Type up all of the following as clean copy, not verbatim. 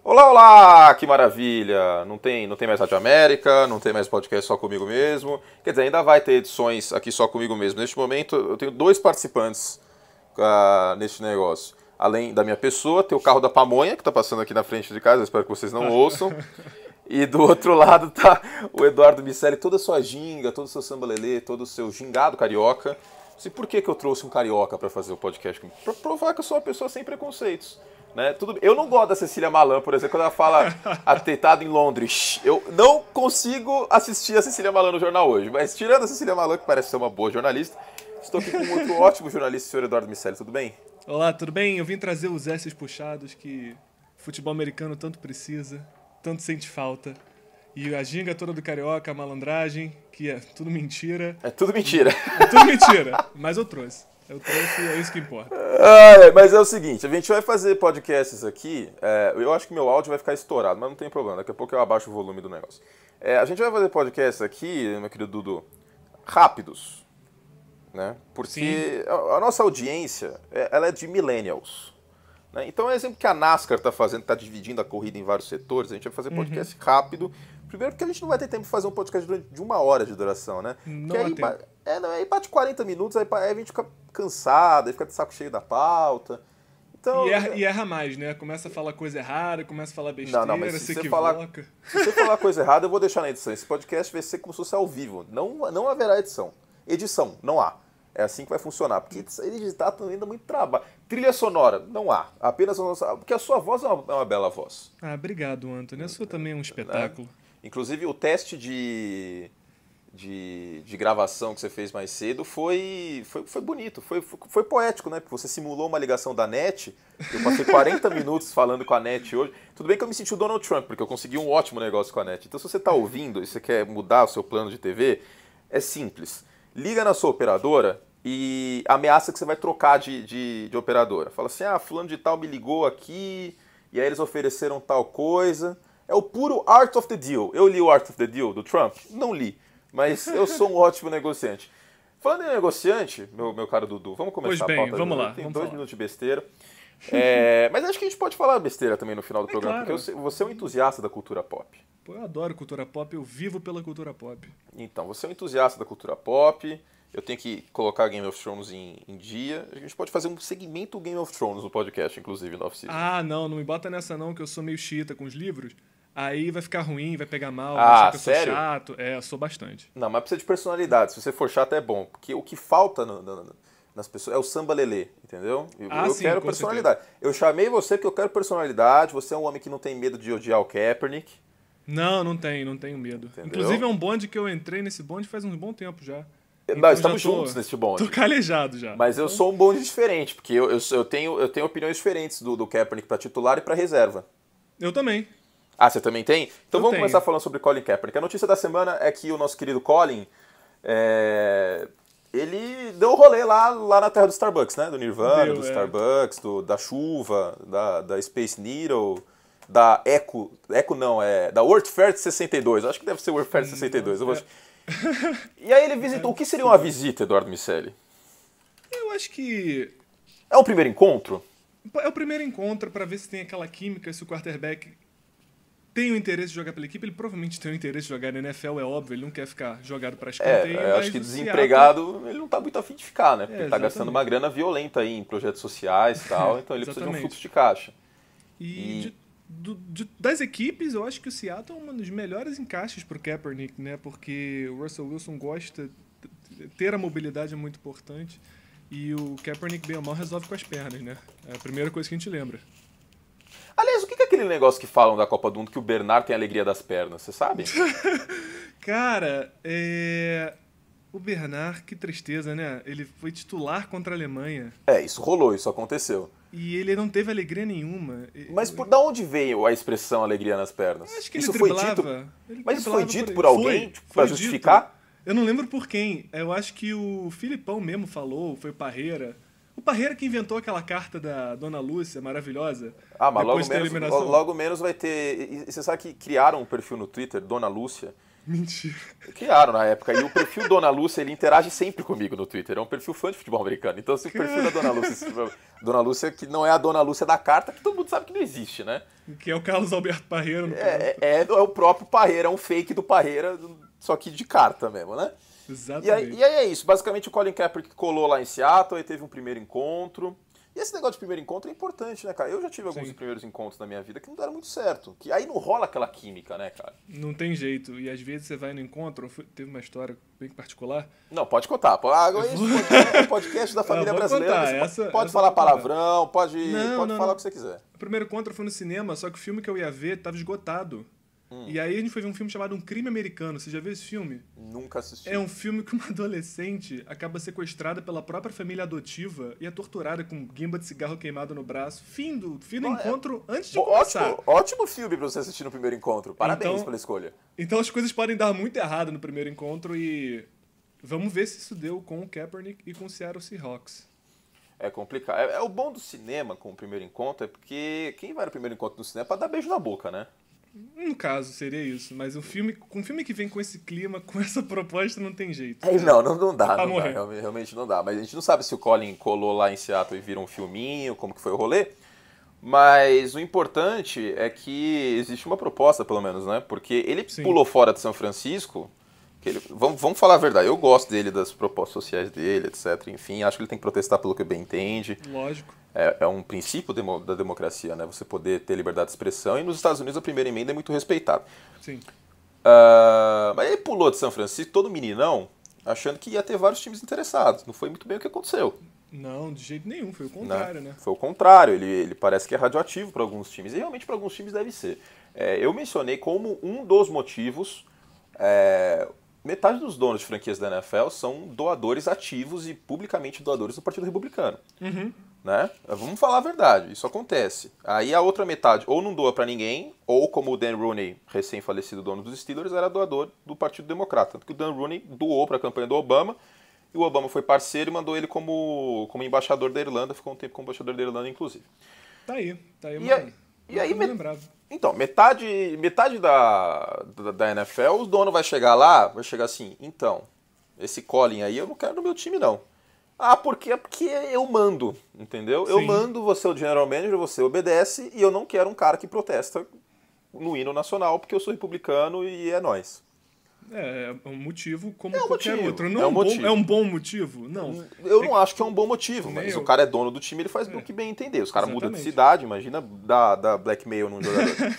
Olá, olá! Que maravilha! Não tem mais Rádio América, não tem mais podcast só comigo mesmo. Quer dizer, ainda vai ter edições aqui só comigo mesmo. Neste momento, eu tenho 2 participantes neste negócio. Além da minha pessoa, tem o carro da pamonha, que está passando aqui na frente de casa, eu espero que vocês não ouçam. E do outro lado tá o Eduardo Miceli, toda a sua ginga, todo o seu sambalelê, todo o seu gingado carioca. E por que eu trouxe um carioca para fazer o podcast comigo? Para provar que eu sou uma pessoa sem preconceitos. Né? Eu não gosto da Cecília Malan, por exemplo, quando ela fala atentado em Londres. Eu não consigo assistir a Cecília Malan no jornal hoje. Mas tirando a Cecília Malan, que parece ser uma boa jornalista, estou aqui com um outro ótimo jornalista, o senhor Eduardo Miceli. Tudo bem? Olá, tudo bem? Eu vim trazer os S's puxados que o futebol americano tanto precisa, tanto sente falta. E a ginga toda do carioca, a malandragem, que é tudo mentira. É tudo mentira. É tudo mentira, mas eu trouxe. Eu trouxe e é isso que importa. Mas é o seguinte, a gente vai fazer podcasts aqui, eu acho que meu áudio vai ficar estourado, mas não tem problema, daqui a pouco eu abaixo o volume do negócio. A gente vai fazer podcasts aqui, meu querido Dudu, rápidos, né? Porque a nossa audiência, ela é de millennials. Né? Então é o exemplo que a NASCAR está fazendo, está dividindo a corrida em vários setores, a gente vai fazer podcast rápido. Primeiro porque a gente não vai ter tempo de fazer um podcast de 1 hora de duração, né? Não há tempo. Aí bate 40 minutos, aí a gente fica cansado, aí fica de saco cheio da pauta. Então, E erra mais, né? Começa a falar coisa errada, começa a falar besteira, não, mas se equivoca. Se você falar coisa errada, eu vou deixar na edição. Esse podcast vai ser como se fosse ao vivo. Não haverá edição. Edição, não há. É assim que vai funcionar. Porque editar também dá muito trabalho. Trilha sonora, não há. Apenas porque a sua voz é uma bela voz. Ah, obrigado, Antônio. A sua também é um espetáculo. Inclusive, o teste de gravação que você fez mais cedo foi bonito, foi poético, né? Porque você simulou uma ligação da NET. Eu passei 40 minutos falando com a NET hoje. Tudo bem que eu me senti o Donald Trump, porque eu consegui um ótimo negócio com a NET. Então, se você está ouvindo e você quer mudar o seu plano de TV, é simples. Liga na sua operadora e ameaça que você vai trocar de operadora. Fala assim, fulano de tal me ligou aqui, e aí eles ofereceram tal coisa. É o puro Art of the Deal. Eu li o Art of the Deal do Trump? Não li. Mas eu sou um ótimo negociante. Falando em negociante, meu caro Dudu, vamos começar a pauta. Vamos lá. Tem 2 minutos de besteira. Mas acho que a gente pode falar besteira também no final do programa, claro. Porque você é um entusiasta da cultura pop. Pô, eu adoro cultura pop, eu vivo pela cultura pop. Então, você é um entusiasta da cultura pop, eu tenho que colocar Game of Thrones em dia. A gente pode fazer um segmento Game of Thrones no podcast, inclusive, no off-season. Não me bota nessa não, que eu sou meio xiita com os livros. Aí vai ficar ruim, vai pegar mal, vai achar que eu sou chato. Eu sou bastante. Não, mas precisa de personalidade. Se você for chato é bom. Porque o que falta nas pessoas é o samba-lelê, entendeu? Eu quero personalidade. Certeza. Eu chamei você porque eu quero personalidade. Você é um homem que não tem medo de odiar o Kaepernick. Não tenho medo. Entendeu? Inclusive é um bonde que eu entrei nesse bonde faz um bom tempo já. Nós estamos juntos nesse bonde. Tô calejado já. Mas eu sou um bonde diferente, porque eu tenho opiniões diferentes do Kaepernick para titular e para reserva. Eu também. Você também tem? Então vamos começar falando sobre Colin Kaepernick. A notícia da semana é que o nosso querido Colin, ele deu um rolê lá na terra do Starbucks, né? Do Nirvana, do Starbucks, da chuva, da Space Needle, da Echo não, da World Fair 62. Acho que deve ser World Fair 62. E aí ele visitou. O que seria uma visita, Eduardo Miceli? Eu acho que... É o primeiro encontro? É o primeiro encontro para ver se tem aquela química, se o quarterback tem o interesse de jogar pela equipe. Ele provavelmente tem o interesse de jogar na NFL, é óbvio, ele não quer ficar jogado para escanteio. Eu acho que desempregado ele não tá muito afim de ficar, né? Porque ele tá gastando uma grana violenta aí em projetos sociais e tal, então ele precisa de um fluxo de caixa. Das equipes, eu acho que o Seattle é um dos melhores encaixes pro Kaepernick, né? Porque o Russell Wilson gosta, ter a mobilidade é muito importante, e o Kaepernick, bem ou mal, resolve com as pernas, né? É a primeira coisa que a gente lembra. Aliás, o que é aquele negócio que falam da Copa do Mundo que o Bernard tem a alegria das pernas? Você sabe? Cara, o Bernard, que tristeza, né? Ele foi titular contra a Alemanha. Isso rolou, isso aconteceu. E ele não teve alegria nenhuma. Mas da onde veio a expressão alegria nas pernas? Eu acho que ele isso driblava. Mas isso foi dito por alguém pra justificar? Dito. Eu não lembro por quem. Eu acho que o Filipão mesmo falou, foi o Parreira. O Parreira que inventou aquela carta da Dona Lúcia, maravilhosa. Mas logo menos vai ter... E você sabe que criaram um perfil no Twitter, Dona Lúcia, Mentira. Criaram na época. E o perfil Dona Lúcia, ele interage sempre comigo no Twitter. É um perfil fã de futebol americano. Então, se o perfil da Dona Lúcia, que não é a Dona Lúcia da carta, que todo mundo sabe que não existe, né? Que é o Carlos Alberto Parreira. No é o próprio Parreira, é um fake do Parreira, só que de carta mesmo, né? Exatamente. E aí é isso. Basicamente, o Colin Kaepernick colou lá em Seattle, aí teve um primeiro encontro. E esse negócio de primeiro encontro é importante, né, cara? Eu já tive alguns primeiros encontros na minha vida que não deram muito certo. Que aí não rola aquela química, né, cara? Não tem jeito. E às vezes você vai no encontro, teve uma história bem particular. Não, pode contar. Esse é o podcast da família brasileira. Pode falar palavrão, pode falar o que você quiser. O primeiro encontro foi no cinema, só que o filme que eu ia ver estava esgotado. E aí a gente foi ver um filme chamado Um Crime Americano. Você já viu esse filme? Nunca assisti. É um filme que uma adolescente acaba sequestrada pela própria família adotiva e é torturada com guimba de cigarro queimado no braço. Fim do encontro antes de começar. Ótimo filme pra você assistir no primeiro encontro. Parabéns pela escolha. Então as coisas podem dar muito errado no primeiro encontro e vamos ver se isso deu com o Kaepernick e com o Seattle Seahawks. É complicado. É o bom do cinema com o primeiro encontro é porque quem vai no primeiro encontro no cinema é pra dar beijo na boca, né? No caso, seria isso. Mas um filme que vem com esse clima, com essa proposta, não tem jeito. Não dá. Realmente não dá. Mas a gente não sabe se o Colin colou lá em Seattle e virou um filminho, como que foi o rolê. Mas o importante é que existe uma proposta, pelo menos, né? Porque ele pulou fora de São Francisco. Vamos falar a verdade. Eu gosto dele, das propostas sociais dele, etc. Enfim, acho que ele tem que protestar pelo que bem entende. Lógico. É um princípio da democracia, né? Você poder ter liberdade de expressão. E nos Estados Unidos a primeira emenda é muito respeitada. Sim. Mas ele pulou de São Francisco, todo meninão, achando que ia ter vários times interessados. Não foi muito bem o que aconteceu. Não, de jeito nenhum. Foi o contrário, né? Foi o contrário. Ele parece que é radioativo para alguns times. E realmente para alguns times deve ser. Eu mencionei como um dos motivos... metade dos donos de franquias da NFL são doadores ativos e publicamente doadores do Partido Republicano. Uhum. Né? Vamos falar a verdade, isso acontece. Aí a outra metade ou não doa pra ninguém, ou como o Dan Rooney, recém-falecido dono dos Steelers, era doador do Partido Democrata. Tanto que o Dan Rooney doou pra campanha do Obama, e o Obama foi parceiro e mandou ele como embaixador da Irlanda, ficou um tempo como embaixador da Irlanda, inclusive. Tá aí, E aí então, metade da NFL, os donos vai chegar lá, vai chegar assim, então, esse Colin aí eu não quero no meu time não. Porque eu mando, entendeu? Sim. Eu mando, você é o general manager, você obedece, e eu não quero um cara que protesta no hino nacional, porque eu sou republicano e é nóis. É um motivo como qualquer outro. Não é um bom motivo? Não. Eu não acho que é um bom motivo, mas o cara é dono do time, ele faz o que bem entender. Os caras mudam de cidade, imagina dar blackmail num jogador.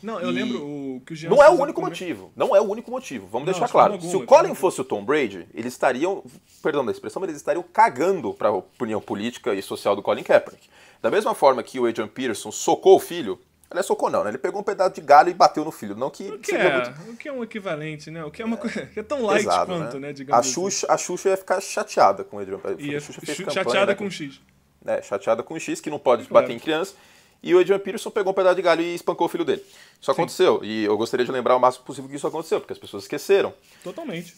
Não, eu lembro que o Jean... Não é o único motivo. Não é o único motivo. Vamos deixar claro. Se o Colin fosse o Tom Brady, eles estariam, perdão da expressão, mas eles estariam cagando para a opinião política e social do Colin Kaepernick. Da mesma forma que o Adrian Peterson socou o filho, ele socou não, né? Ele pegou um pedaço de galho e bateu no filho. Não que o que é um equivalente, né? O que é uma coisa que é tão light quanto, né? Digamos a Xuxa ia ficar chateada com o Adrian Peterson. Chateada com X. Chateada com X, que não pode bater em criança. E o Adrian Peterson pegou um pedaço de galho e espancou o filho dele. Isso aconteceu. E eu gostaria de lembrar o máximo possível que isso aconteceu, porque as pessoas esqueceram. Totalmente.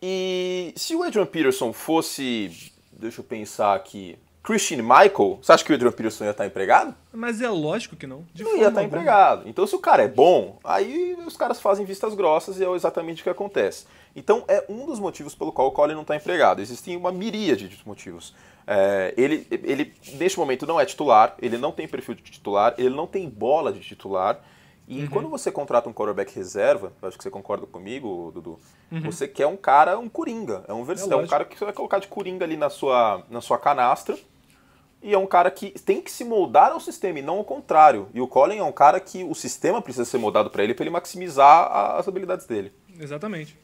E se o Adrian Peterson fosse, deixa eu pensar aqui, Christian Michael, você acha que o Adrian Peterson ia estar empregado? Mas é lógico que não. Não ia estar empregado. Então se o cara é bom, aí os caras fazem vistas grossas e é exatamente o que acontece. Então é um dos motivos pelo qual o Colin não está empregado. Existem uma miríade de motivos. Ele, neste momento, não é titular, ele não tem perfil de titular, ele não tem bola de titular. E quando você contrata um quarterback reserva, acho que você concorda comigo, Dudu, você quer um cara, um coringa. É um cara que você vai colocar de coringa ali na sua canastra. E é um cara que tem que se moldar ao sistema e não ao contrário. E o Colin é um cara que o sistema precisa ser moldado para ele maximizar as habilidades dele. Exatamente.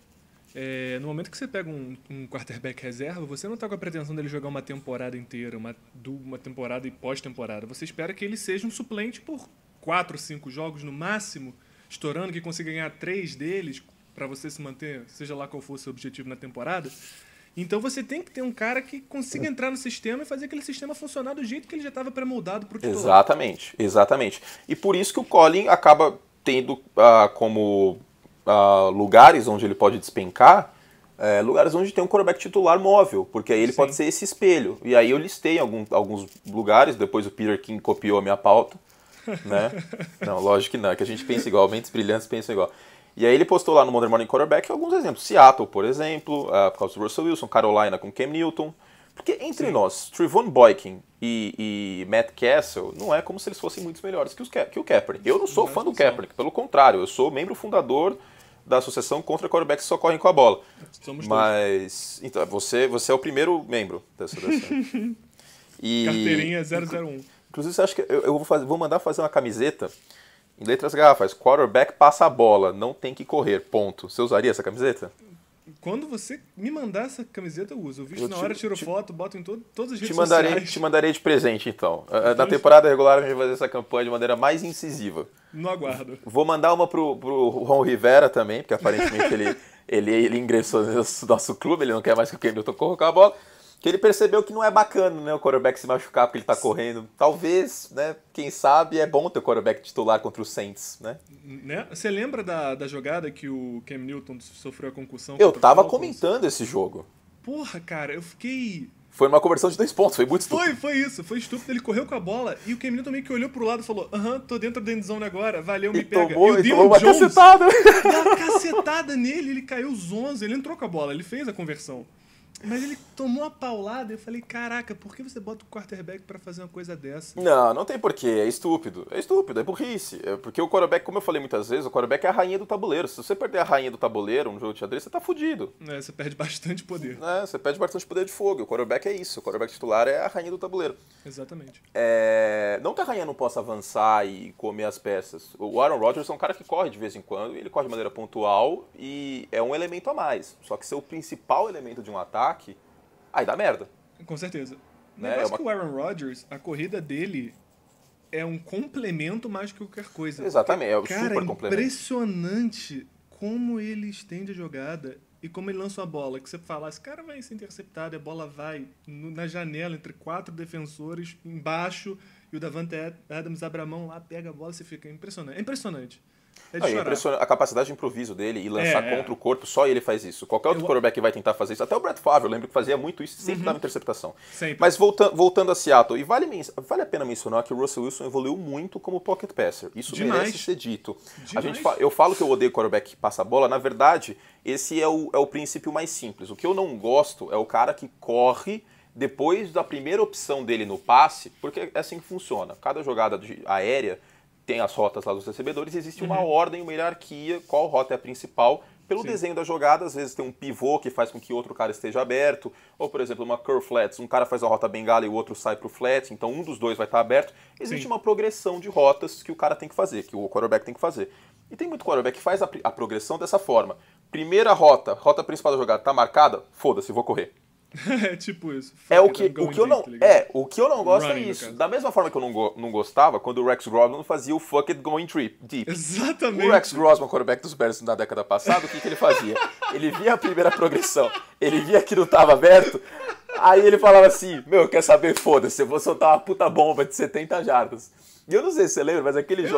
No momento que você pega um quarterback reserva, você não está com a pretensão dele jogar uma temporada inteira, uma temporada e pós-temporada. Você espera que ele seja um suplente por 4, 5 jogos no máximo, estourando, que consiga ganhar 3 deles para você se manter, seja lá qual for o seu objetivo na temporada. Então você tem que ter um cara que consiga entrar no sistema e fazer aquele sistema funcionar do jeito que ele já estava pré-moldado para o titular. Exatamente. E por isso que o Colin acaba tendo como lugares onde ele pode despencar, lugares onde tem um quarterback titular móvel, porque aí ele pode ser esse espelho. E aí eu listei alguns lugares, depois o Peter King copiou a minha pauta. Né? Não, lógico que não, é que a gente pensa igual, mentes brilhantes pensam igual. E aí ele postou lá no Modern Morning Quarterback alguns exemplos. Seattle, por exemplo, por causa do Russell Wilson, Carolina com Cam Newton. Porque entre nós, Trevon Boykin e Matt Castle, não é como se eles fossem muito melhores que o Kaepernick. Eu não sou fã do Kaepernick, pelo contrário, eu sou membro fundador da Associação contra Quarterbacks que só correm com a bola. Somos Mas, então, você é o primeiro membro dessa. Carteirinha 001. Inclusive, você acha que eu vou mandar fazer uma camiseta em letras garrafais? Quarterback passa a bola, não tem que correr, ponto. Você usaria essa camiseta? Quando você me mandar essa camiseta, eu uso. Eu visto na hora, tiro foto, boto em todas as redes sociais. sociais. Te mandarei de presente, então. Na temporada regular, a gente vai fazer essa campanha de maneira mais incisiva. No aguardo. Vou mandar uma pro Ron Rivera também, porque aparentemente ele ingressou no nosso clube, ele não quer mais que o Cam Newton corra com a bola. Que ele percebeu que não é bacana, né, o quarterback se machucar porque ele tá correndo. Talvez, né, quem sabe é bom ter o quarterback titular contra o Saints, né? Você lembra da jogada que o Cam Newton sofreu a concussão? Eu tava comentando esse jogo. Porra, cara, eu fiquei... Foi uma conversão de 2 pontos, foi muito estúpido. Foi isso, foi estúpido. Ele correu com a bola e o Cam Newton meio que olhou pro lado e falou: tô dentro da endzone agora, valeu, me pega. Tomou uma cacetada. Deu uma cacetada nele, ele caiu os 11, ele entrou com a bola, ele fez a conversão. Mas ele tomou a paulada e eu falei, caraca, por que você bota o quarterback pra fazer uma coisa dessa? Não tem porquê, é estúpido, é burrice. Porque o quarterback, como eu falei muitas vezes, o quarterback é a rainha do tabuleiro. Se você perder a rainha do tabuleiro no jogo de xadrez, você tá fudido. Você perde bastante poder. Você perde bastante poder de fogo. O quarterback é isso, o quarterback titular é a rainha do tabuleiro. Exatamente. Não que a rainha não possa avançar e comer as peças. O Aaron Rodgers é um cara que corre de vez em quando, ele corre de maneira pontual e é um elemento a mais. Só que ser o principal elemento de um ataque, aí dá merda. Com certeza. O negócio que o Aaron Rodgers, a corrida dele é um complemento mais que qualquer coisa. Exatamente, é um cara, super complemento. É impressionante como ele estende a jogada e como ele lança a bola. Que você fala, esse cara vai ser interceptado, a bola vai na janela entre 4 defensores, embaixo, e o Davante Adams abre a mão lá, pega a bola e você fica impressionante. É impressionante. A capacidade de improviso dele e lançar contra o corpo, só ele faz isso. Qualquer outro quarterback vai tentar fazer isso. Até o Brett Favre, eu lembro que fazia muito isso, sempre dava interceptação. Sempre. Mas voltando a Seattle, e vale a pena mencionar que o Russell Wilson evoluiu muito como pocket passer. Isso merece ser dito. Eu falo que eu odeio quarterback que passa a bola, na verdade, esse é o princípio mais simples. O que eu não gosto é o cara que corre depois da primeira opção dele no passe, porque é assim que funciona. Cada jogada aérea tem as rotas lá dos recebedores, existe uma ordem, uma hierarquia, qual rota é a principal. Pelo desenho da jogada, às vezes tem um pivô que faz com que outro cara esteja aberto, ou, por exemplo, uma curl flats, um cara faz a rota bengala e o outro sai pro flat, então um dos dois vai estar aberto. Existe uma progressão de rotas que o cara tem que fazer, que o quarterback tem que fazer. E tem muito quarterback que faz a progressão dessa forma. Primeira rota principal da jogada tá marcada, foda-se, vou correr. É tipo isso. O que eu não gosto é isso. Da mesma forma que eu não gostava quando o Rex Grossman fazia o fuck it going deep. Exatamente. O Rex Grossman, quarterback dos Bears na década passada, o que ele fazia? Ele via a primeira progressão, ele via que não tava aberto, aí ele falava assim, quer saber, foda-se, eu vou soltar uma puta bomba de 70 jardas. E eu não sei se você lembra, mas aquele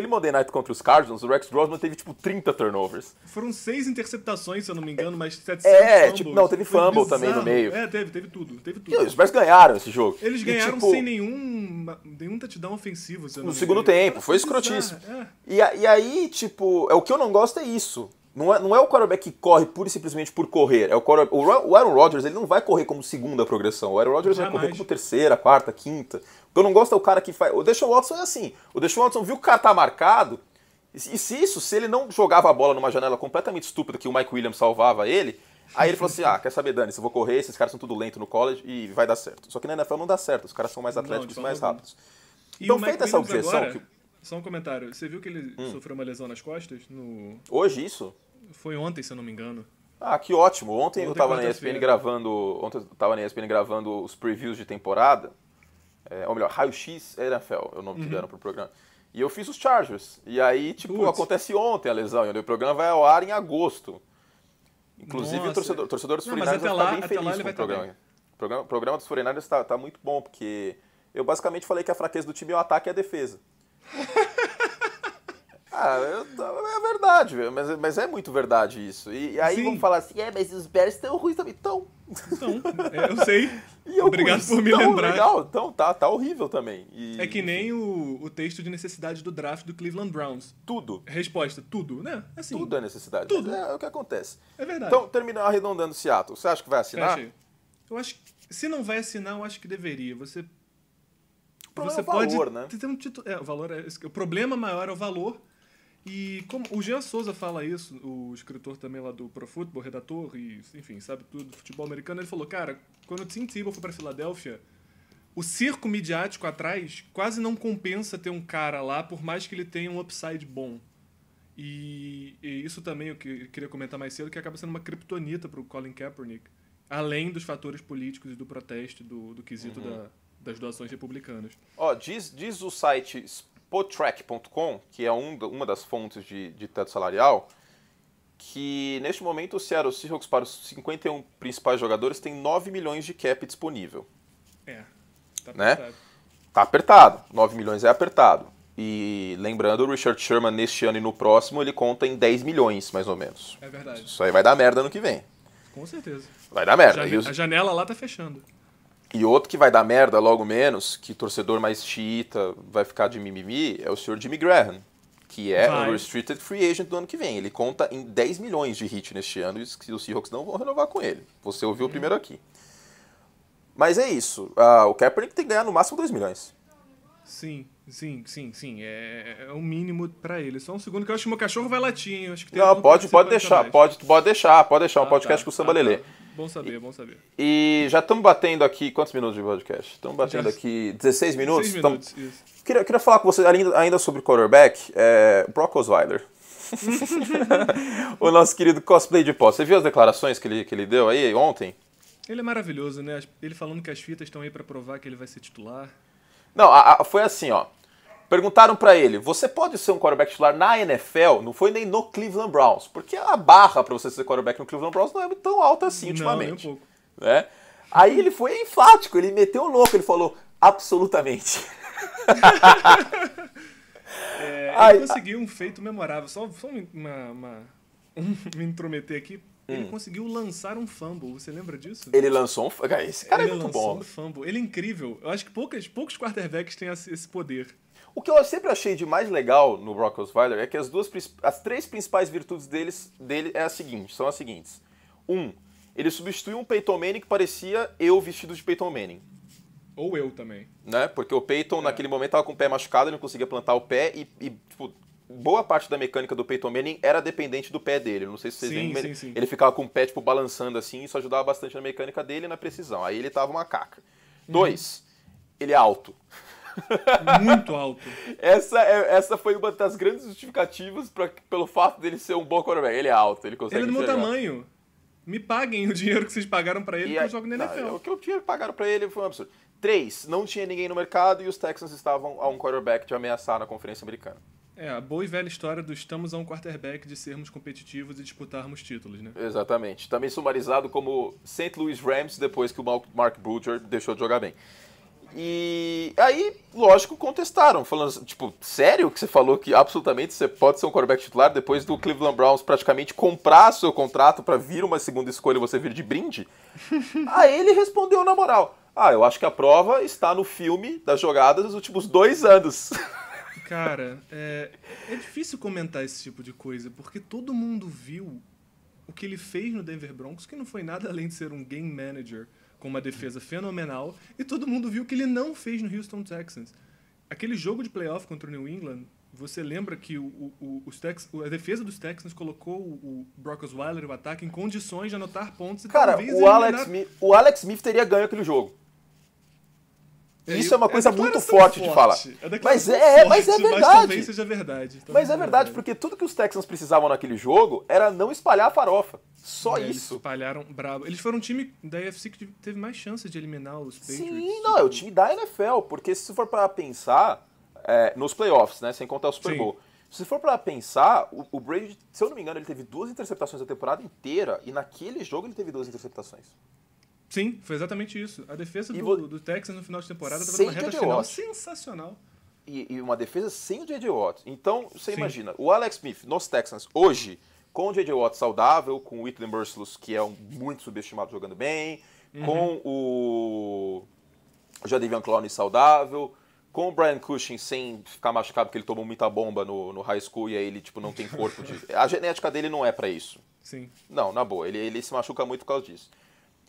Monday Night contra os Cardinals, o Rex Grossman teve, 30 turnovers. Foram 6 interceptações, se eu não me engano, mas 700 fumbles. Teve fumble também no meio. Teve tudo. E os Bears ganharam esse jogo. Eles ganharam sem nenhum touchdown ofensivo, se eu não no me segundo engano. tempo, foi escrotíssimo. E aí, o que eu não gosto é isso. Não é o quarterback que corre pura e simplesmente por correr. O Aaron Rodgers, ele não vai correr como segunda progressão. O Aaron Rodgers vai correr como terceira, quarta, quinta. O que eu não gosto é o cara que faz... O Deshaun Watson é assim. O Deshaun Watson viu que o cara tá marcado. E se ele não jogava a bola numa janela completamente estúpida que o Mike Williams salvava ele, aí ele falou assim, quer saber, Dani, se eu vou correr, esses caras são tudo lento no college e vai dar certo. Só que na NFL não dá certo. Os caras são mais atléticos e mais rápidos. Então, feita essa objeção... Só um comentário. Você viu que ele sofreu uma lesão nas costas? Hoje, isso? Foi ontem, se eu não me engano. Que ótimo. Ontem eu tava na ESPN gravando os previews de temporada. Ou melhor, Raio-X NFL é o nome que deram pro programa. E eu fiz os Chargers. E aí, acontece ontem a lesão. E o programa vai ao ar em agosto. Inclusive, o torcedor dos 49ers vai ficar bem feliz com o programa. O programa dos 49ers tá muito bom, porque eu basicamente falei que a fraqueza do time é o ataque e a defesa. É verdade, velho, mas é muito verdade isso. E aí Sim. vamos falar assim, mas os Bears estão ruins também. Então, eu sei. E Obrigado por me lembrar. Legal, então tá horrível também. É que nem o texto de necessidade do draft do Cleveland Browns. Tudo. Resposta, tudo, né? Assim, Tudo é necessidade. Tudo. É o que acontece. É verdade. Então, terminando arredondando Seattle, você acha que vai assinar? Fecha aí. Eu acho que, se não vai assinar, eu acho que deveria. Você problema você é o valor, pode né? ter um título. O valor o problema maior é o valor. E como o Jean Souza fala isso, o escritor também lá do Pro Football, redator e, enfim, sabe tudo do futebol americano, ele falou, cara, quando o Tim Tebow foi pra Filadélfia, o circo midiático atrás quase não compensa ter um cara lá, por mais que ele tenha um upside bom. E isso também eu queria comentar mais cedo, que acaba sendo uma criptonita pro Colin Kaepernick, além dos fatores políticos e do protesto, do quesito das doações republicanas. Ó, diz o site Spotrac.com, que é uma das fontes de teto salarial, que neste momento o Seattle Seahawks, para os 51 principais jogadores, tem 9 milhões de cap disponível. Tá né? apertado. Tá apertado, 9 milhões é apertado. E lembrando, o Richard Sherman neste ano e no próximo, ele conta em 10 milhões, mais ou menos. É verdade. Isso aí vai dar merda no que vem. Com certeza. Vai dar merda. A janela lá tá fechando. E outro que vai dar merda logo menos, que torcedor mais xiita vai ficar de mimimi, é o senhor Jimmy Graham, que é o Restricted Free Agent do ano que vem. Ele conta em 10 milhões de hit neste ano e os Seahawks não vão renovar com ele. Você ouviu o primeiro aqui. Mas é isso. O Kaepernick tem que ganhar no máximo 2 milhões. Sim. É o mínimo pra ele. Só um segundo que eu acho que meu cachorro vai latir, hein? Eu acho que tem Não, pode deixar. Pode deixar um podcast com o Samba Lelê. Bom saber. E já estamos batendo aqui... Quantos minutos de podcast? Estamos batendo aqui 16 minutos? 16 minutos, isso. Queria falar com você ainda sobre quarterback. Brock Osweiler. O nosso querido cosplay de pó. Você viu as declarações que ele deu aí ontem? Ele é maravilhoso, né? Ele falando que as fitas estão aí pra provar que ele vai ser titular. Não, foi assim, ó. Perguntaram pra ele, você pode ser um quarterback titular na NFL? Não foi nem no Cleveland Browns, porque a barra pra você ser quarterback no Cleveland Browns não é tão alta assim ultimamente. Não, nem um pouco. Né? Aí ele foi enfático, ele meteu o louco, ele falou, absolutamente. Ele conseguiu um feito memorável. Só me intrometer aqui. Ele conseguiu lançar um fumble. Você lembra disso? Ele lançou um fumble. Esse cara é muito bom. Ele lançou um fumble. Ele é incrível. Eu acho que poucos quarterbacks têm esse poder. O que eu sempre achei de mais legal no Brock Osweiler é que as três principais virtudes dele são as seguintes. Ele substituiu um Peyton Manning que parecia eu vestido de Peyton Manning. Ou eu também. Né? Porque o Peyton naquele momento estava com o pé machucado, ele não conseguia plantar o pé e tipo, boa parte da mecânica do Peyton Manning era dependente do pé dele. Não sei se vocês lembram. Sim. Ele ficava com o pé tipo, balançando assim, isso ajudava bastante na mecânica dele e na precisão. Aí ele tava uma caca. 2, ele é alto. Muito alto. Essa foi uma das grandes justificativas pelo fato dele ser um bom quarterback. Ele é alto, ele consegue Ele é do meu enxergar. tamanho. Me paguem o dinheiro que vocês pagaram pra ele que eu jogo na NFL. O que o dinheiro pagaram pra ele foi um absurdo. 3, não tinha ninguém no mercado e os Texans estavam a um quarterback de ameaçar na Conferência Americana. A boa e velha história do estamos a um quarterback de sermos competitivos e disputarmos títulos, né? Exatamente. Também sumarizado como St. Louis Rams depois que o Mark Brugger deixou de jogar bem. E aí, lógico, contestaram, falando, tipo, sério que você falou que absolutamente você pode ser um quarterback titular depois do Cleveland Browns praticamente comprar seu contrato pra vir uma segunda escolha e você vir de brinde? Aí ele respondeu na moral, eu acho que a prova está no filme das jogadas dos últimos 2 anos. Cara, é difícil comentar esse tipo de coisa, porque todo mundo viu o que ele fez no Denver Broncos, que não foi nada além de ser um game manager com uma defesa fenomenal, e todo mundo viu o que ele não fez no Houston Texans. Aquele jogo de playoff contra o New England, você lembra que a defesa dos Texans colocou o Brock Osweiler, o ataque, em condições de anotar pontos e Cara, talvez o Alex Smith teria ganho aquele jogo. Isso é uma coisa muito forte de falar. Mas é verdade. Mas talvez seja verdade. Mas é verdade, porque tudo que os Texans precisavam naquele jogo era não espalhar a farofa. Só isso. Eles espalharam brabo. Eles foram um time da AFC que teve mais chances de eliminar os Patriots. Sim, não, é o time da NFL, porque se for para pensar nos playoffs, né, sem contar o Super Bowl. Se for para pensar, o Brady, se eu não me engano, ele teve 2 interceptações a temporada inteira e naquele jogo ele teve 2 interceptações. Sim, foi exatamente isso. A defesa do Texans no final de temporada estava numa reta final sensacional. E uma defesa sem o J.J. Watt. Então, você imagina, o Alex Smith nos Texans hoje, com o J.J. Watt saudável, com o Whitney Mercilus, que é muito subestimado jogando bem, com o Jadeveon Clowney saudável, com o Brian Cushing sem ficar machucado porque ele tomou muita bomba no high school e aí ele tipo, não tem corpo de... A genética dele não é pra isso. Sim. Não, na boa, ele se machuca muito por causa disso.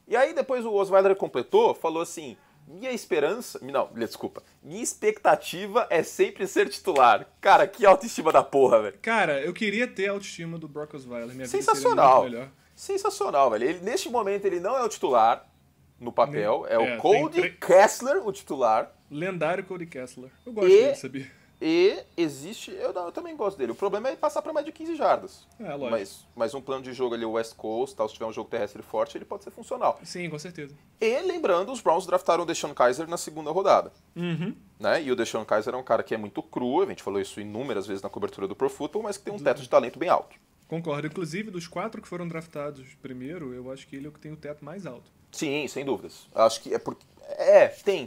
E aí depois o Osweiler completou, falou assim... Minha esperança... Não, desculpa. Minha expectativa é sempre ser titular. Cara, que autoestima da porra, velho. Cara, eu queria ter a autoestima do Brock Osweiler. Minha Sensacional. vida seria muito melhor. Sensacional, velho. Ele, neste momento ele não é o titular no papel. É o Cody tem Kessler, o titular. Lendário Cody Kessler. Eu gosto dele, sabia? E existe... Eu também gosto dele. O problema é passar para mais de 15 jardas. É, lógico. Mas um plano de jogo ali, o West Coast, tal, se tiver um jogo terrestre forte, ele pode ser funcional. Sim, com certeza. E lembrando, os Browns draftaram o DeShone Kizer na segunda rodada. Uhum. Né? E o DeShone Kizer é um cara que é muito cru, a gente falou isso inúmeras vezes na cobertura do Pro Football, mas que tem um teto de talento bem alto. Concordo. Inclusive, dos 4 que foram draftados primeiro, eu acho que ele é o que tem o teto mais alto. Sim, sem dúvidas. Acho que é porque...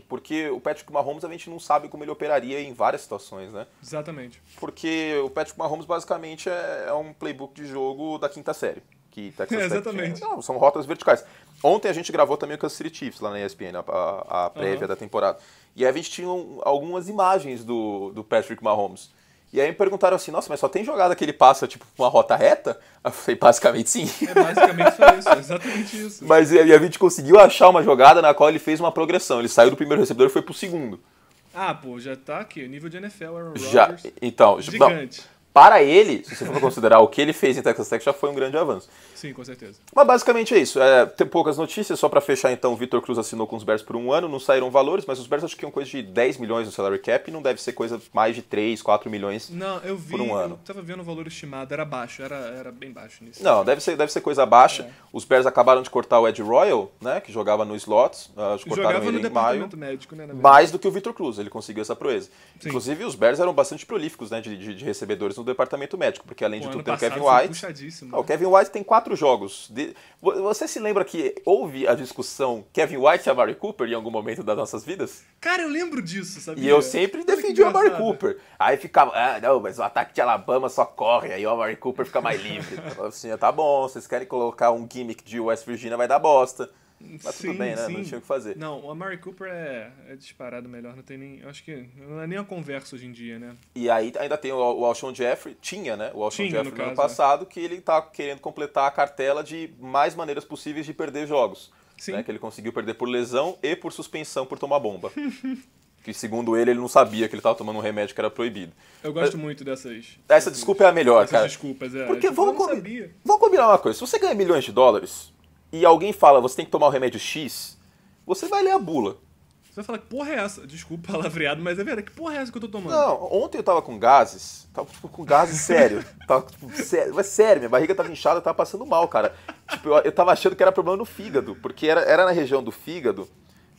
porque o Patrick Mahomes a gente não sabe como ele operaria em várias situações, né? Exatamente. Porque o Patrick Mahomes basicamente é um playbook de jogo da quinta série. Que Texas Tech exatamente. Não, são rotas verticais. Ontem a gente gravou também o Kansas City Chiefs lá na ESPN, a prévia da temporada. E aí a gente tinha algumas imagens do Patrick Mahomes. E aí me perguntaram assim, nossa, mas só tem jogada que ele passa, tipo, uma rota reta? Eu falei, basicamente sim. É basicamente só isso, exatamente isso. Mas a gente conseguiu achar uma jogada na qual ele fez uma progressão. Ele saiu do primeiro recebedor e foi pro segundo. Ah, pô, já tá aqui, nível de NFL, Aaron Rodgers. Já, então, gigante. Não, para ele, se você for considerar o que ele fez em Texas Tech, já foi um grande avanço. Sim, com certeza. Mas basicamente é isso. Tem poucas notícias, só para fechar então, o Victor Cruz assinou com os Bears por 1 ano, não saíram valores, mas os Bears acho que é uma coisa de 10 milhões no salary cap, e não deve ser coisa mais de 3, 4 milhões não, eu vi, por 1 ano. Eu tava vendo o valor estimado, era baixo, era bem baixo nisso. Não, deve ser coisa baixa. Os Bears acabaram de cortar o Ed Royal, né, que jogava no slot, cortaram ele no em maio. departamento médico, né? Mais do que o Victor Cruz, ele conseguiu essa proeza. Sim. Inclusive, os Bears eram bastante prolíficos, né, de recebedores no departamento médico, porque além de tudo tem o Kevin White. O Kevin White tem 4 jogos. Você se lembra que houve a discussão Kevin White e Amari Cooper em algum momento das nossas vidas? Cara, eu lembro disso, sabia? E eu sempre defendi o Amari Cooper. Aí ficava, não, mas o ataque de Alabama só corre, aí o Amari Cooper fica mais livre. Assim, tá bom, vocês querem colocar um gimmick de West Virginia, vai dar bosta. Mas tudo bem, né? Sim. Não tinha o que fazer. Não, o Amari Cooper é disparado melhor, não tem nem... Eu acho que não é nem a conversa hoje em dia, né? E aí ainda tem o Alshon Jeffrey, tinha, né? O Alshon Jeffrey no ano caso, passado, que ele tá querendo completar a cartela de mais maneiras possíveis de perder jogos. Sim. Né? Que ele conseguiu perder por lesão e por suspensão por tomar bomba. Que segundo ele não sabia que ele estava tomando um remédio que era proibido. Eu gosto muito dessas... Essa desculpa é a melhor, cara. Desculpas, é. Porque vamos combinar uma coisa. Se você ganha milhões de dólares e alguém fala você tem que tomar o remédio X, você vai ler a bula. Você vai falar, que porra é essa? Desculpa palavreado, mas é verdade. Que porra é essa que eu tô tomando? Não, ontem eu tava com gases. Tava com gases sério. Tava, sério. Mas sério, minha barriga tava inchada, eu tava passando mal, cara. Eu tava achando que era problema no fígado, porque era na região do fígado,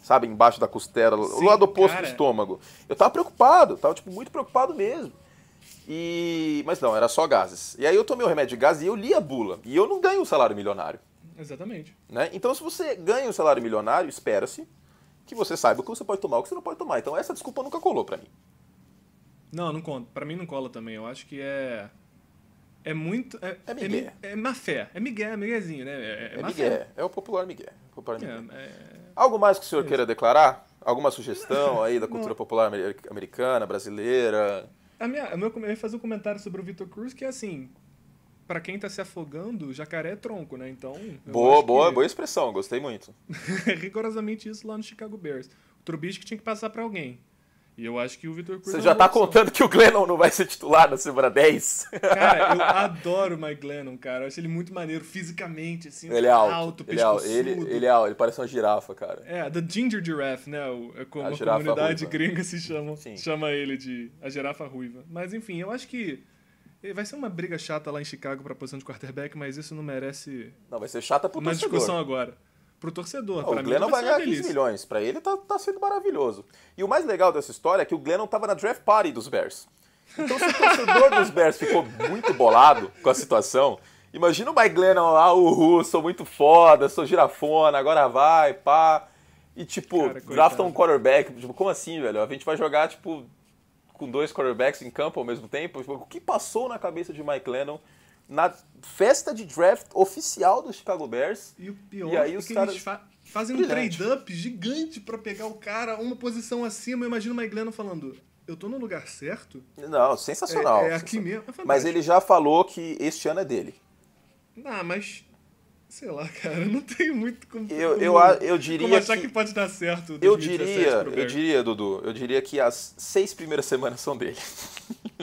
sabe, embaixo da costela, o lado oposto do estômago. Eu tava preocupado, tava muito preocupado mesmo. Mas não, era só gases. E aí eu tomei o remédio de gases e eu li a bula. E eu não ganho um salário milionário. Exatamente. Né? Então, se você ganha um salário milionário, espera-se que você saiba o que você pode tomar e o que você não pode tomar. Então, essa desculpa nunca colou pra mim. Não conta. Pra mim não cola também. Eu acho que é muito... É migué. É má fé. É miguezinho, né? É migué. Fé. É o popular migué. Algo mais que o senhor queira declarar? Alguma sugestão aí da cultura popular americana, brasileira? Eu ia fazer um comentário sobre o Victor Cruz, que é assim... Pra quem tá se afogando, jacaré é tronco, né? Então... Boa expressão, gostei muito. É rigorosamente isso lá no Chicago Bears. O Trubisky tinha que passar pra alguém. E eu acho que o Victor Cruz... Você já tá contando que o Glennon não vai ser titular na semana 10? Cara, eu adoro o Mike Glennon, cara. Eu acho ele muito maneiro fisicamente, assim. Ele é alto, ele é alto, ele parece uma girafa, cara. The Ginger Giraffe, né? Como a comunidade gringa chama ele de a girafa ruiva. Mas enfim, eu acho que vai ser uma briga chata lá em Chicago pra posição de quarterback, mas isso não merece... Não, vai ser chata pro torcedor. Uma discussão agora. Pro torcedor. O Glennon vai ganhar 15 milhões. Pra ele tá sendo maravilhoso. E o mais legal dessa história é que o Glennon tava na draft party dos Bears. Então se o torcedor dos Bears ficou muito bolado com a situação, imagina o Mike Glennon lá, sou muito foda, sou girafona, agora vai, pá. E tipo, drafta um quarterback. Tipo, como assim, velho? A gente vai jogar, tipo... com 2 quarterbacks em campo ao mesmo tempo. O que passou na cabeça de Mike Lennon na festa de draft oficial do Chicago Bears? E o pior e aí é os que caras... eles fazem um trade-up gigante pra pegar o cara uma posição acima. Eu imagino o Mike Lennon falando, eu tô no lugar certo? Não, sensacional. É aqui mesmo. É mas ele já falou que este ano é dele. Ah, mas... Sei lá, cara, não tenho muito como diria como achar que pode dar certo. Eu diria, Dudu, que as 6 primeiras semanas são dele.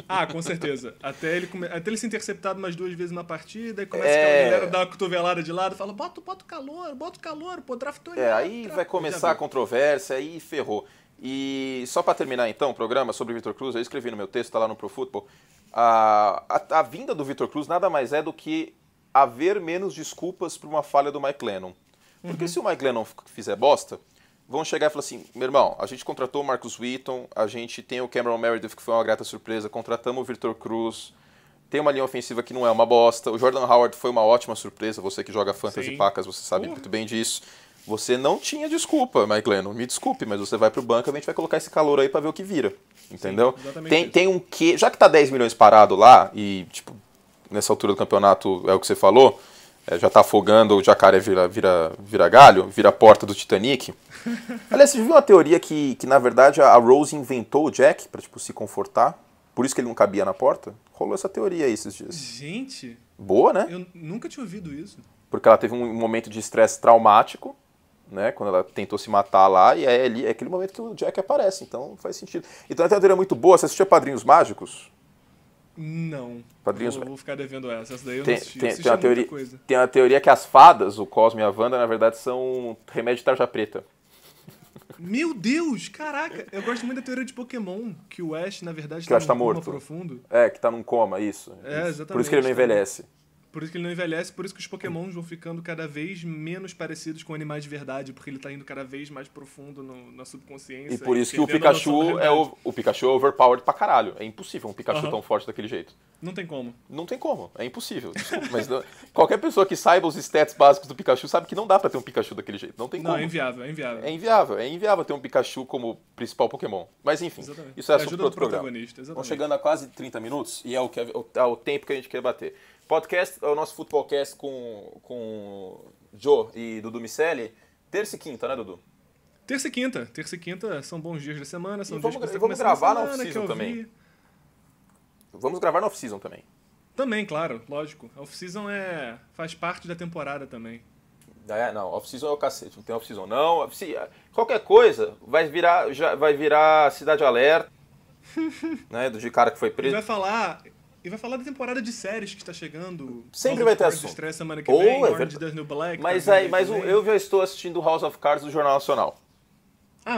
Ah, com certeza. Até ele ser interceptado umas 2 vezes na partida, e começa a galera dar uma cotovelada de lado e fala, bota o calor, pô, draftou ele. Aí vai começar a controvérsia, aí ferrou. E só pra terminar então o programa sobre o Victor Cruz, eu escrevi no meu texto, tá lá no Pro Football, a vinda do Victor Cruz nada mais é do que haver menos desculpas para uma falha do Mike Lennon. Porque se o Mike Lennon fizer bosta, vão chegar e falar assim, meu irmão, a gente contratou o Marcus Wheaton, a gente tem o Cameron Meredith, que foi uma grata surpresa, contratamos o Victor Cruz, tem uma linha ofensiva que não é uma bosta, o Jordan Howard foi uma ótima surpresa, você que joga fantasy pacas, você sabe muito bem disso. Você não tinha desculpa, Mike Lennon, me desculpe, mas você vai pro banco e a gente vai colocar esse calor aí para ver o que vira, entendeu? Tem um quê, já que tá 10 milhões parado lá e, tipo, nessa altura do campeonato, é o que você falou, já tá afogando, o jacaré vira galho, vira a porta do Titanic. Aliás, você viu uma teoria que na verdade, a Rose inventou o Jack pra, tipo, se confortar? Por isso que ele não cabia na porta? Rolou essa teoria aí esses dias. Gente... Boa, né? Eu nunca tinha ouvido isso. Porque ela teve um momento de estresse traumático, né? Quando ela tentou se matar lá, e é aquele momento que o Jack aparece, então faz sentido. Então tem uma teoria muito boa, você assistiu Padrinhos Mágicos? Não. Vou ficar devendo essa. Essa daí eu não assisti. Tem uma teoria que as fadas, o Cosmo e a Wanda, na verdade, são remédio de tarja preta. Meu Deus, caraca! Eu gosto muito da teoria de Pokémon, que o Ash, na verdade, tá num coma profundo. Que tá num coma, isso. Exatamente. Por isso que ele não envelhece. Por isso que ele não envelhece, por isso que os Pokémons vão ficando cada vez menos parecidos com animais de verdade, porque ele tá indo cada vez mais profundo na subconsciência. E por isso que o Pikachu o Pikachu é overpowered pra caralho. É impossível um Pikachu tão forte daquele jeito. Não tem como. Não tem como, é impossível. Desculpa, mas qualquer pessoa que saiba os stats básicos do Pikachu sabe que não dá pra ter um Pikachu daquele jeito. Não tem como. Não, é inviável. É inviável ter um Pikachu como principal Pokémon. Mas enfim, isso é assunto para outro programa. Estamos chegando a quase 30 minutos e é o tempo que a gente quer bater. Podcast é o nosso Futbolcast com Joe e Dudu Miceli. Terça e quinta, né, Dudu? Terça e quinta são bons dias da semana. São dias que você vamos gravar na semana, off-season também. Vamos gravar na off-season também. Também, claro, lógico. A off-season faz parte da temporada também. Não, off-season é o cacete, não tem off-season não. Qualquer coisa vai virar Cidade Alerta, né, de cara que foi preso. E vai falar da temporada de séries que está chegando. Sempre vai ter assunto. Semana que vem, Orange is the New Black. Mas eu já estou assistindo House of Cards do Jornal Nacional.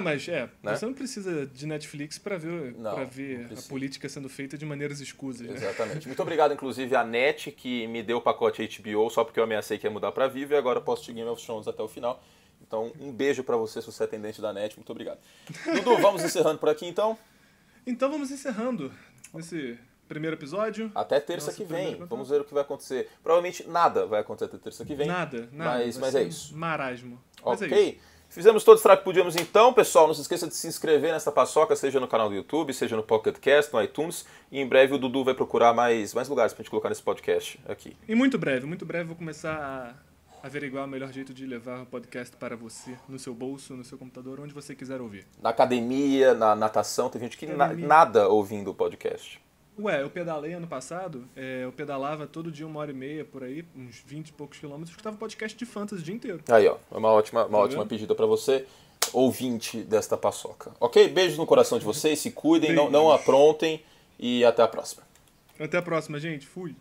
Mas né? Você não precisa de Netflix para ver a política sendo feita de maneiras escusas. Né? Exatamente. Muito obrigado, inclusive, à NET, que me deu o pacote HBO só porque eu ameacei que ia mudar para Vivo e agora posso seguir Game of Thrones até o final. Então, um beijo para você se você é atendente da NET. Muito obrigado. Dudu, vamos encerrando por aqui, então? Então, vamos encerrando nesse primeiro episódio. Até terça que vem. Vamos ver o que vai acontecer. Provavelmente nada vai acontecer até terça que vem. Nada. Mas é isso. Marasmo. Ok. É isso. Fizemos todo o estrago que podíamos então, pessoal. Não se esqueça de se inscrever nessa paçoca, seja no canal do YouTube, seja no Pocket Cast, no iTunes. E em breve o Dudu vai procurar mais lugares pra gente colocar nesse podcast aqui. E muito breve vou começar a averiguar o melhor jeito de levar o podcast para você, no seu bolso, no seu computador, onde você quiser ouvir. Na academia, na natação, tem gente que nada ouvindo o podcast. Eu pedalei ano passado, eu pedalava todo dia 1h30 por aí, uns 20 e poucos quilômetros, escutava podcast de fantasy o dia inteiro. Aí, ó, uma ótima pedida pra você, ouvinte desta paçoca. Ok? Beijo no coração de vocês, se cuidem, não aprontem e até a próxima. Até a próxima, gente. Fui.